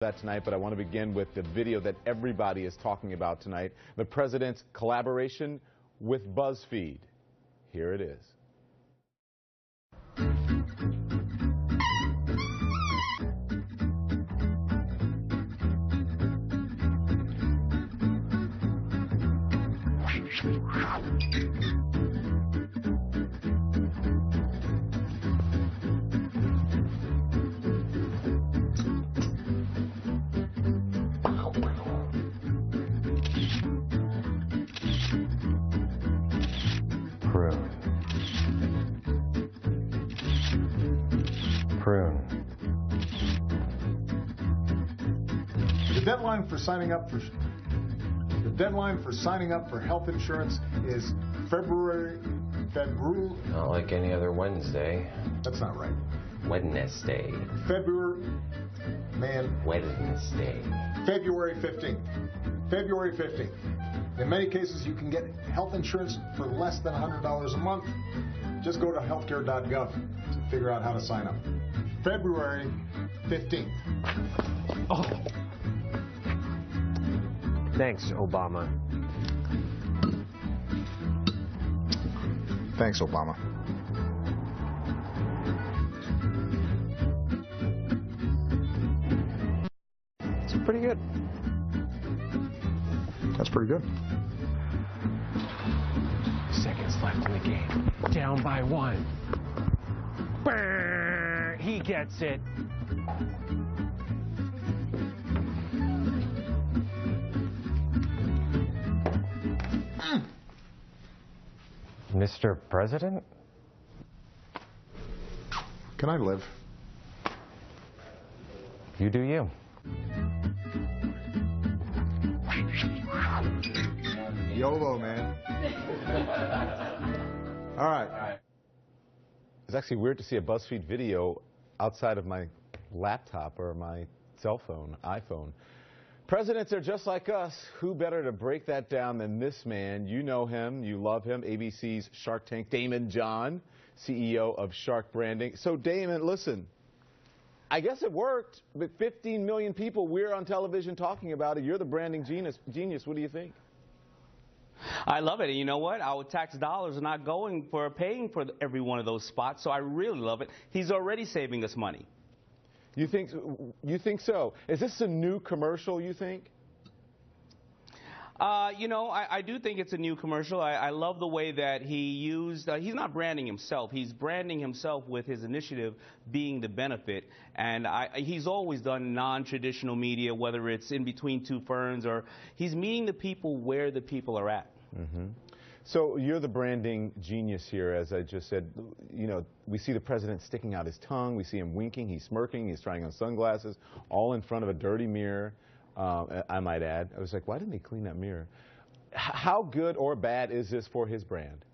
That tonight, but I want to begin with the video that everybody is talking about tonight, the president's collaboration with BuzzFeed. Here it is. Prune. The deadline for signing up for health insurance is February. Not like any other Wednesday. That's not right. Wednesday. February 15th. February 15th. In many cases, you can get health insurance for less than $100 a month. Just go to healthcare.gov to figure out how to sign up. February 15th. Oh. Thanks, Obama. Thanks, Obama. It's pretty good. That's pretty good. Seconds left in the game. Down by 1. He gets it. Mr. President? Can I live? You do you. YOLO, man. All right. It's actually weird to see a BuzzFeed video outside of my laptop or my cell phone, iPhone. Presidents are just like us. Who better to break that down than this man? You know him. You love him. ABC's Shark Tank, Damon John, CEO of Shark Branding. So, Damon, listen, I guess it worked. But 15 million people, we're on television talking about it. You're the branding genius. What do you think? I love it. And you know what? Our tax dollars are not going for paying for every one of those spots, so I really love it. He's already saving us money. You think so? Is this a new commercial, you think? You know, I do think it's a new commercial. I love the way that he used, he's not branding himself. He's branding himself with his initiative being the benefit. And he's always done non-traditional media, whether it's in between two ferns or he's meeting the people where the people are at. Mm-hmm. So you're the branding genius here, as I just said. You know, we see the president sticking out his tongue. We see him winking. He's smirking. He's trying on sunglasses, all in front of a dirty mirror. I might add. I was like, why didn't they clean that mirror? How good or bad is this for his brand?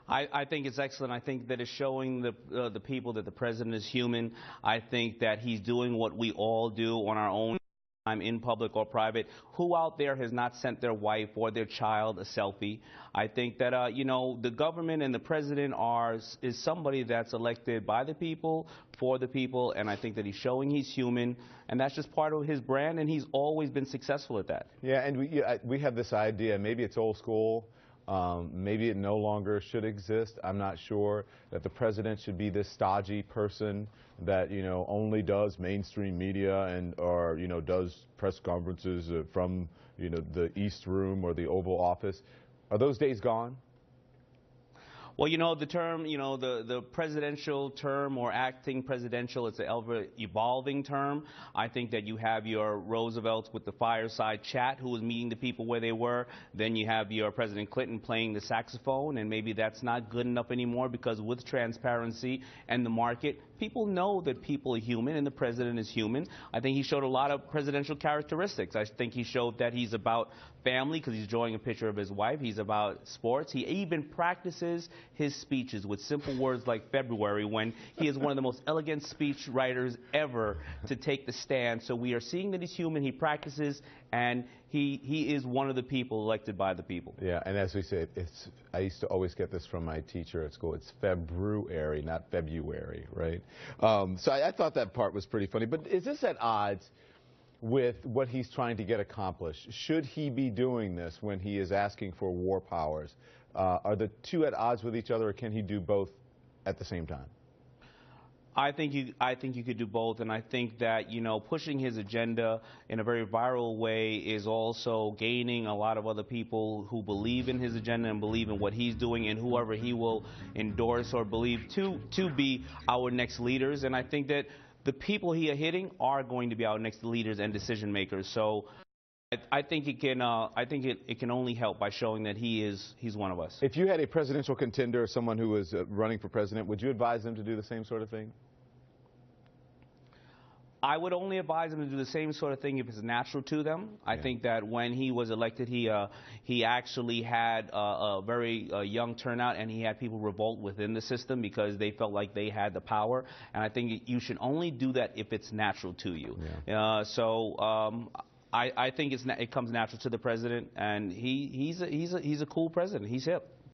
I think it's excellent. I think that it's showing the people that the president is human. I think that he's doing what we all do on our own time, in public or private. Who out there has not sent their wife or their child a selfie? I think that, you know, the government and the president is somebody that's elected by the people, for the people, and I think that he's showing he's human, and that's just part of his brand, and he's always been successful at that. Yeah, and we have this idea, maybe it's old school, maybe it no longer should exist. I'm not sure that the president should be this stodgy person that, you know, only does mainstream media or, you know, does press conferences from, you know, the East Room or the Oval Office. Are those days gone? Well, you know, the term, you know, the presidential term or acting presidential, it's an ever-evolving term. I think that you have your Roosevelts with the fireside chat who was meeting the people where they were. Then you have your President Clinton playing the saxophone, and maybe that's not good enough anymore because with transparency and the market, people know that people are human and the president is human. I think he showed a lot of presidential characteristics. I think he showed that he's about family because he's drawing a picture of his wife. He's about sports. He even practices his speeches with simple words like February, when he is one of the most elegant speech writers ever to take the stand. So we are seeing that he's human, he practices, and he is one of the people elected by the people. Yeah, and as we say, I used to always get this from my teacher at school. It's February, not February, right? So I thought that part was pretty funny. But is this at odds with what he's trying to get accomplished? Should he be doing this when he is asking for war powers? Are the two at odds with each other, or can he do both at the same time? I think you could do both, and I think that, you know, pushing his agenda in a very viral way is also gaining a lot of other people who believe in his agenda and believe in what he's doing, and whoever he will endorse or believe to be our next leaders. And I think that the people he is hitting are going to be our next leaders and decision makers. So I think it can only help by showing that he's one of us. If you had a presidential contender or someone who was running for president, would you advise them to do the same sort of thing? I would only advise him to do the same sort of thing if it's natural to them. I think that when he was elected, he actually had a very young turnout, and he had people revolt within the system because they felt like they had the power. And I think you should only do that if it's natural to you. Yeah. I think it comes natural to the president, and he's a cool president. He's hip.